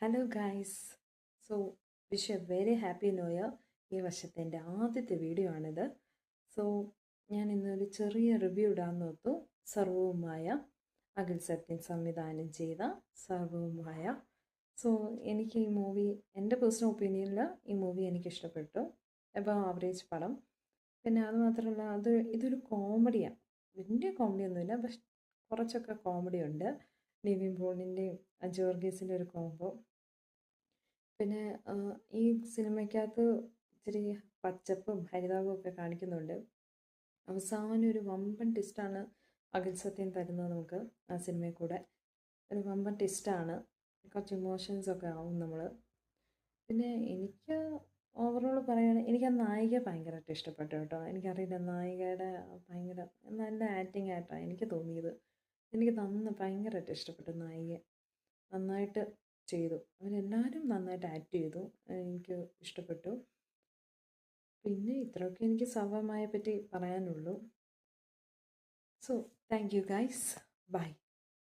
Hello guys. So wish A very happy new year. ഈ വർഷത്തെ എൻ്റെ ആദ്യത്തെ വീഡിയോ ആണിത്. സോ ഞാൻ ഇന്നൊരു ചെറിയ റിവ്യൂ ഇടാൻ നോർത്തു. സർവവുമായ അഖിൽ സത്യൻ സംവിധാനം ചെയ്ത സർവവുമായ. സോ എനിക്ക് ഈ മൂവി, എൻ്റെ പേഴ്സണൽ ഒപ്പീനിയനിൽ ഈ മൂവി എനിക്ക് ഇഷ്ടപ്പെട്ടു. അപ്പോൾ ആവറേജ് പടം. പിന്നെ അത് മാത്രമല്ല, ഇതൊരു കോമഡിയാണ്. വലിയ കോമഡിയൊന്നുമില്ല, പക്ഷെ കുറച്ചൊക്കെ കോമഡി ഉണ്ട്. നിവിൻ പോളിൻ്റെയും അജു വർഗീസിൻ്റെ ഒരു കോംബോ. പിന്നെ ഈ സിനിമയ്ക്കകത്ത് ഇച്ചിരി പച്ചപ്പും ഹരിതാപവും ഒക്കെ കാണിക്കുന്നുണ്ട്. അവസാനം ഒരു വമ്പൻ ട്വിസ്റ്റാണ് അഖിൽ സത്യൻ തരുന്നത് നമുക്ക് ആ സിനിമയിൽ കൂടെ. ഒരു വമ്പൻ ട്വിസ്റ്റാണ്. കുറച്ച് ഇമോഷൻസൊക്കെ ആവും നമ്മൾ. പിന്നെ എനിക്ക് ഓവറോൾ പറയുകയാണെങ്കിൽ എനിക്ക് ആ നായിക ഭയങ്കരമായിട്ട് ഇഷ്ടപ്പെട്ടു കേട്ടോ. എനിക്കറിയില്ല, നായികയുടെ ഭയങ്കര നല്ല ആക്ടിങ് ആയിട്ടാണ് എനിക്ക് തോന്നിയത്. എനിക്ക് ഭയങ്കരമായിട്ട് ഇഷ്ടപ്പെട്ടു. നായിക നന്നായിട്ട് ചെയ്തു. അവരെല്ലാവരും നന്നായിട്ട് ആക്ട് ചെയ്തു. എനിക്ക് ഇഷ്ടപ്പെട്ടു. പിന്നെ ഇത്രയൊക്കെ എനിക്ക് സർവ്വമായ പറ്റി പറയാനുള്ളൂ. So thank you guys. By.